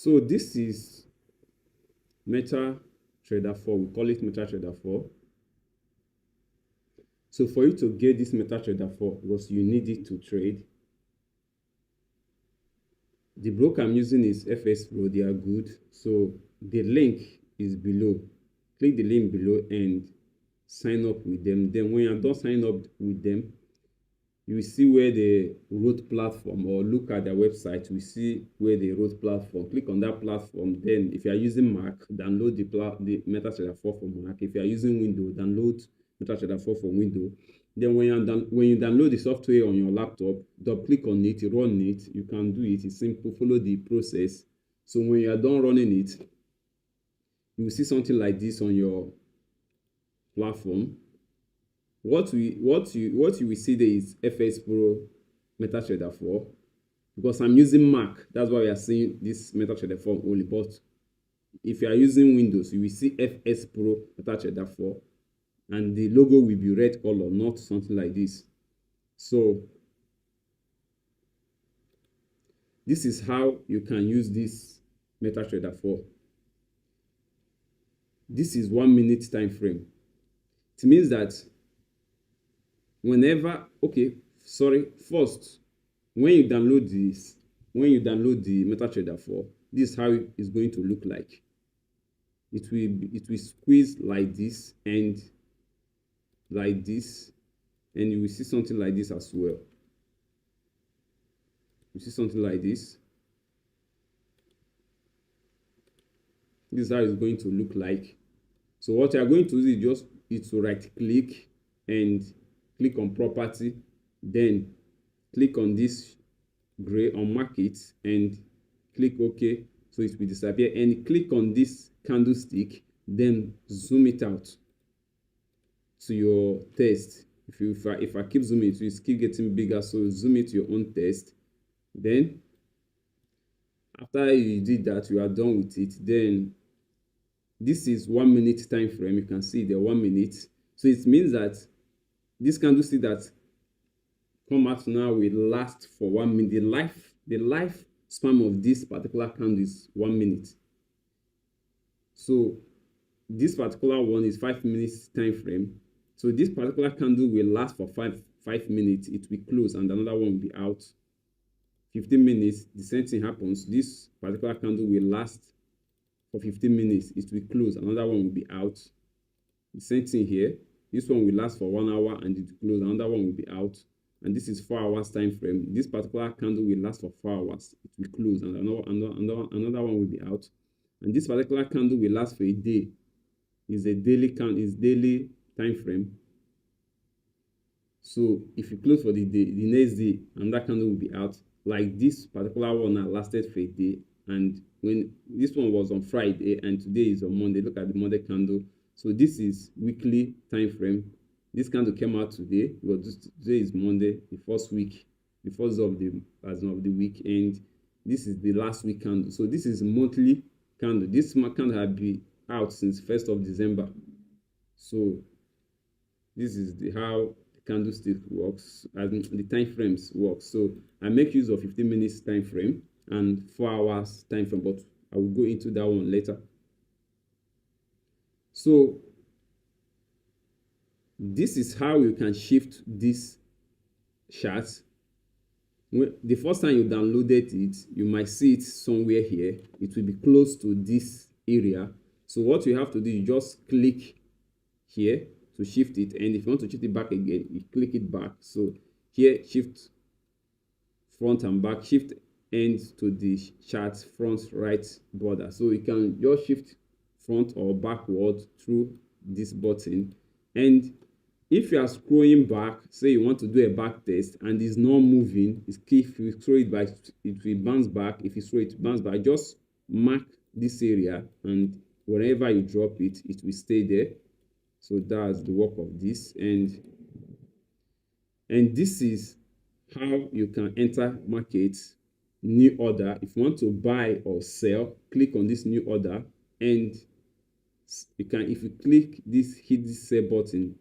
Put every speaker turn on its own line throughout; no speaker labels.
So this is Metatrader4. We call it Metatrader4. So for you to get this Metatrader4, because you need it to trade, the broker I'm using is FS Pro. They are good. So the link is below. Click the link below and sign up with them. Then when you're done signing up with them, you will see where the road platform, or look at their website. We see where the road platform. Click on that platform. Then if you are using Mac, download the Metatrader 4 for Mac. If you are using Windows, download Metatrader 4 for Windows. Then when you download the software on your laptop, double click on it, run it. You can do it. It's simple. Follow the process. So when you are done running it, you will see something like this on your platform. What you will see there is FS Pro Metatrader 4. Because I'm using Mac, that's why we are seeing this Metatrader 4 only. But if you are using Windows, you will see FS Pro Metatrader 4, and the logo will be red color, not something like this. So this is how you can use this Metatrader 4. This is 1 minute time frame. It means that first, when you download the Metatrader 4, this is how it's going to look like. It will squeeze like this and like this, and you will see something like this as well. You see something like this. This is how it's going to look like. So what you are going to do is to right click and click on property, then click on this gray on market and click OK. So it will disappear, and click on this candlestick, then zoom it out to your test. If I keep zooming, it will keep getting bigger, so zoom it to your own test. Then after you did that, you are done with it. Then this is 1 minute time frame. You can see the 1 minute. So it means that this candlestick that come out now will last for 1 minute. The life span of this particular candle is 1 minute. So this particular one is 5 minutes time frame. So this particular candle will last for 5 minutes. It will close, and another one will be out. 15 minutes, the same thing happens. This particular candle will last for 15 minutes. It will close, another one will be out. The same thing here. This one will last for 1 hour and it will close, another one will be out. And this is 4 hours time frame. This particular candle will last for 4 hours. It will close, and another one will be out. And this particular candle will last for a day. It's a daily daily time frame. So if you close for the day, the next day another candle will be out. Like this particular one that lasted for a day, and when this one was on Friday and today is on Monday, look at the Monday candle. So this is weekly time frame. This candle came out today, but today is Monday, the first of the week, and this is the last week candle. So this is monthly candle. This candle had been out since 1st of December. So this is how the candlestick works, and the time frames work. So I make use of 15 minutes time frame and 4 hours time frame, but I will go into that one later. So this is how you can shift this chart. The first time you downloaded it, you might see it somewhere here. It will be close to this area. So what you have to do, you just click here to shift it, and if you want to shift it back again, you click it back. So here, shift front and back, shift end to the chart front right border. So you can just shift front or backward through this button. And if you are scrolling back, say you want to do a back test and it's not moving, it's key. If you throw it back, it will bounce back. If you throw it bounce back, just mark this area, and wherever you drop it, it will stay there. So that's the work of this, and this is how you can enter market new order. If you want to buy or sell, click on this new order, and you can, if you click this, hit this sell button,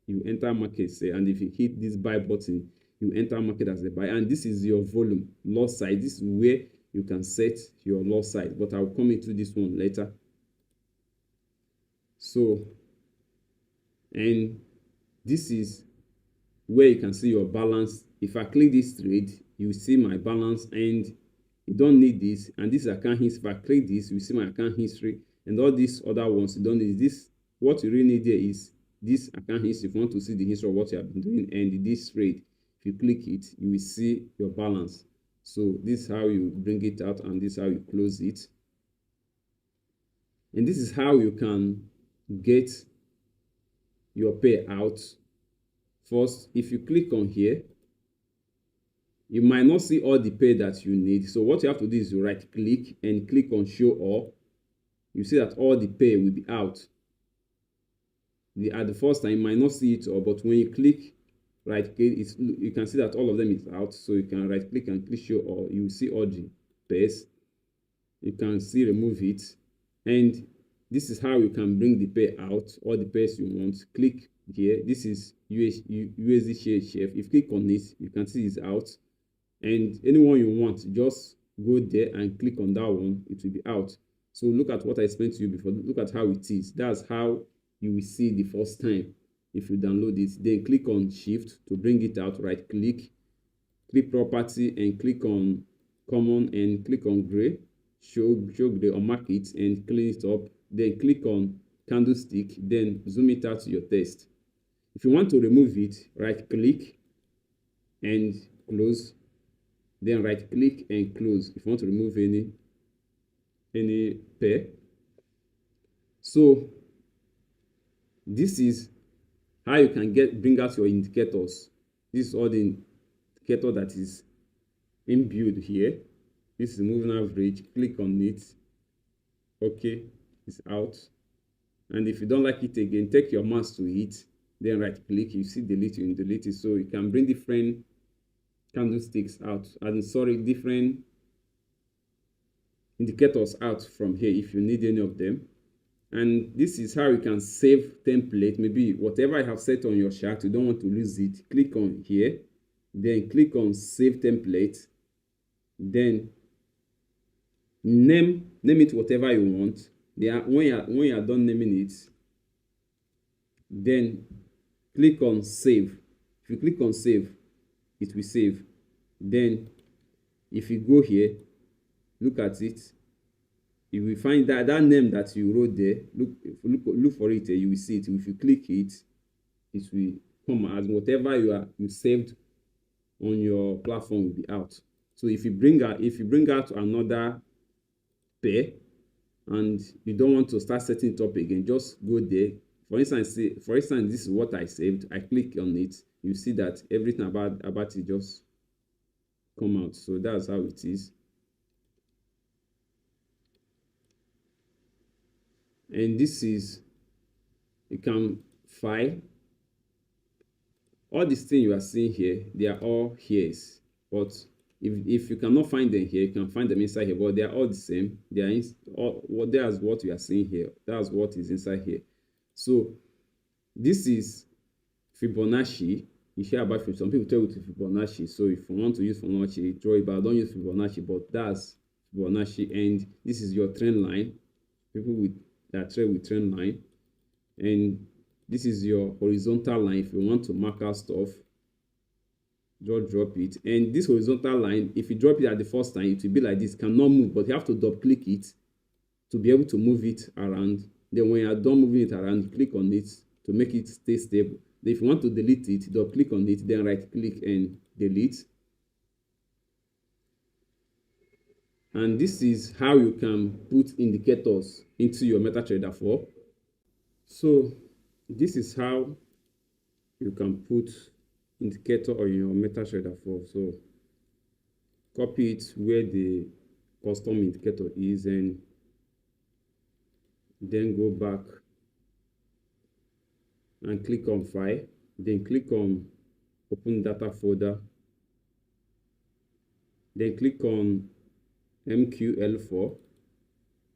you enter market sell, and if you hit this buy button, you enter market as a buy. And this is your volume loss side. This is where you can set your loss size, but I'll come into this one later. So, and this is where you can see your balance. If I click this trade, you see my balance, and you don't need this. And this is account history. If I click this, you see my account history, and all these other ones you don't need. This, what you really need there is this account history. If you want to see the history of what you have been doing, and this trade, if you click it, you will see your balance. So this is how you bring it out, and this is how you close it. And this is how you can get your payout. First, if you click on here, you might not see all the pay that you need. So what you have to do is you right click and click on show all. You see that all the pay will be out. At the first time, you might not see it all, but when you click right click, you can see that all of them is out. So you can right click and click show all. You will see all the pays. You can see remove it, and this is how you can bring the pay out, all the pays you want. Click here. This is USD share. If you click on this, you can see it's out, and anyone you want, just go there and click on that one. It will be out. So look at what I explained to you before. Look at how it is. That's how you will see the first time if you download it. Then click on shift to bring it out. Right click property, and click on common, and click on gray, show gray, or mark it and clean it up. Then click on candlestick, then zoom it out to your test. If you want to remove it, right click and close, then right click and close if you want to remove any pair. So this is how you can bring out your indicators. This is all the indicator that is inbuilt here. This is moving average. Click on it. Okay, it's out. And if you don't like it again, take your mouse to it, then right click. You see delete, you can delete it. So you can bring different candlesticks out, and different indicators out from here if you need any of them. And this is how you can save template. Maybe whatever I have set on your chart, you don't want to lose it. Click on here, then click on save template, then name it whatever you want. When you are done naming it, then click on save. If you click on save, it will save. Then if you go here, look at it, you will find that name that you wrote there. Look for it, you will see it. If you click it, it will come as whatever you saved on your platform will be out. So if you bring out another pair and you don't want to start setting it up again, just go there. For instance, this is what I saved. I click on it, you see that everything about it just come out. So that's how it is. And this is, you can file all these things you are seeing here. They are all here's, but if you cannot find them here, you can find them inside here. But they are all the same. They are that's what you are seeing here. That's what is inside here. So this is Fibonacci. You hear about it. Some people tell you to Fibonacci. So if you want to use Fibonacci, draw it, but don't use Fibonacci. But that's Fibonacci, and this is your trend line. People that trade with trend line, and this is your horizontal line. If you want to mark out stuff, just drop it. And this horizontal line, if you drop it at the first time, it will be like this, cannot move, but you have to double click it to be able to move it around. Then when you are done moving it around, click on it to make it stay stable. Then if you want to delete it, double click on it, then right click and delete. And this is how you can put indicators into your Metatrader4. So this is how you can put indicator on your Metatrader4. So copy it where the custom indicator is, and then go back and click on file, then click on open data folder, then click on MQL4,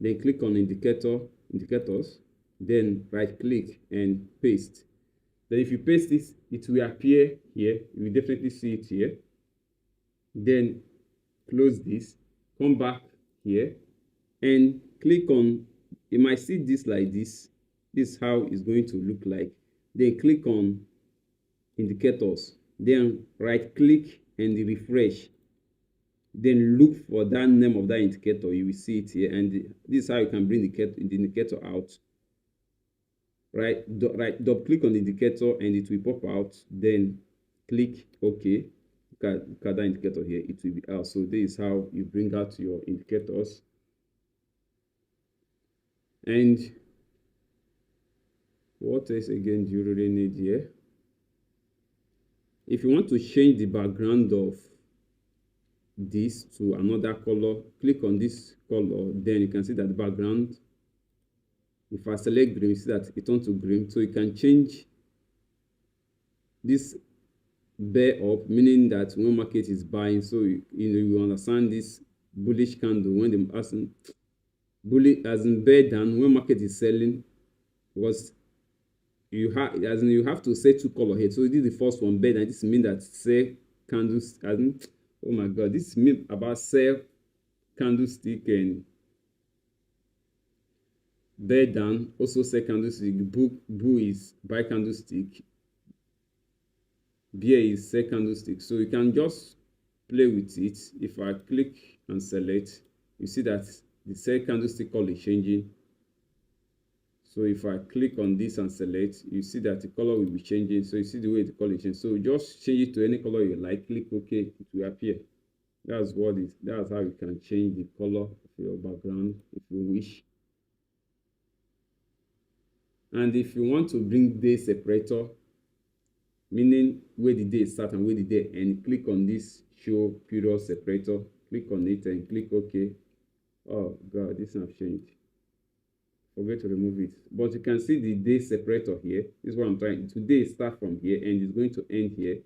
then click on indicators, then right click and paste. Then if you paste this, it will appear here. You will definitely see it here. Then close this, come back here and click on, you might see this like this. This is how it's going to look like. Then click on indicators, then right click and refresh, then look for that name of that indicator. You will see it here, and this is how you can bring the indicator out. Right, double click on the indicator and it will pop out, then click OK. Look at that indicator here, it will be out. So this is how you bring out your indicators. And what else again do you really need here? If you want to change the background of this to another color, click on this color, then you can see that the background, if I select green, you see that it turns to green. So you can change this bear up, meaning that when market is buying, so you understand this bullish candle when the as in bear down when market is selling, because you have to say two color here. So this is the first one, bear down. This means that sell candles, as in, oh my god, this means about sell candlestick, and bear down also sell candlestick. Bull is buy candlestick, bear is sell candlestick. So you can just play with it. If I click and select, you see that the sell candlestick color is changing. So if I click on this and select, you see that the color will be changing. So you see the way the color changes. So just change it to any color you like. Click OK, it will appear. That's how you can change the color of your background if you wish. And if you want to bring day separator, meaning where the day start and where the day end, click on this show period separator. Click on it and click OK. Oh god, this has changed. Forget to remove it, but you can see the day separator here. This is what I'm trying. Today start from here and it's going to end here.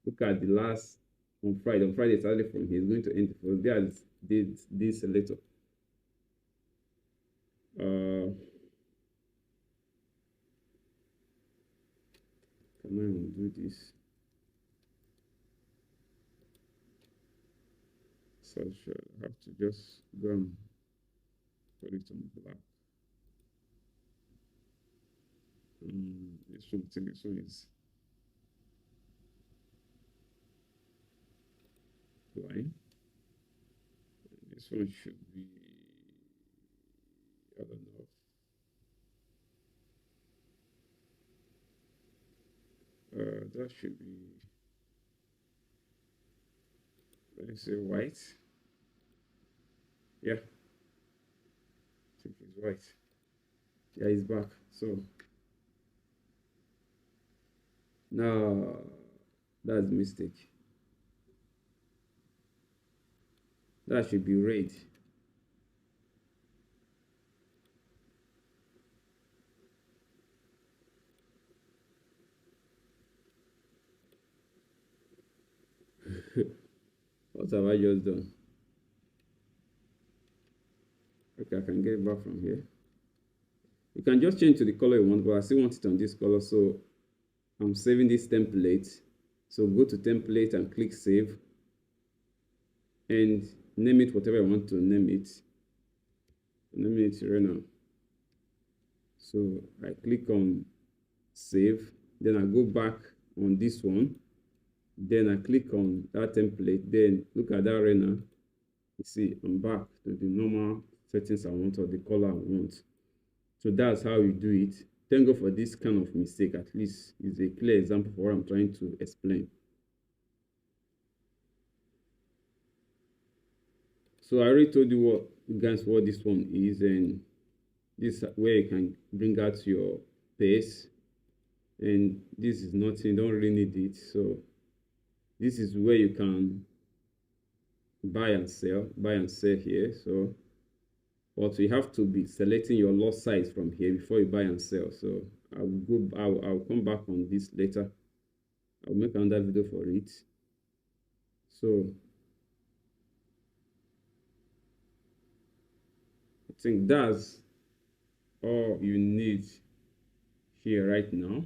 Look at the last on Friday. On Friday, it started from here. It's going to end. So there's this selector. Come on, do this. So I have to just go and put it on black. This one is line. This one should be, I don't know. That should be, let me say white. Yeah, I think it's white. Yeah, it's back. So now that's a mistake. That should be red. What have I just done? Okay, I can get it back from here. You can just change to the color you want, but I still want it on this color, so I'm saving this template. So go to template and click save and name it whatever I want to name it. Name it right now. So I click on save, then I go back on this one, then I click on that template, then look at that right now. You see, I'm back to the normal settings I want or the color I want. So that's how you do it. Thank God for this kind of mistake. At least it's a clear example for what I'm trying to explain. So I already told you what this one is, and this is where you can bring out your pace. And this is nothing, don't really need it. So this is where you can buy and sell here. So but you have to be selecting your lot size from here before you buy and sell. So I'll come back on this later. I'll make another video for it. So I think that's all you need here right now.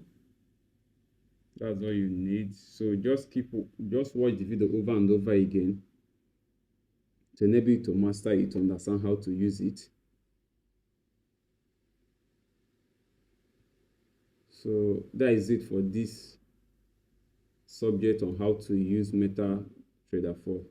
That's all you need. So just watch the video over and over again. to enable you to master it, to understand how to use it. So that is it for this subject on how to use MetaTrader 4.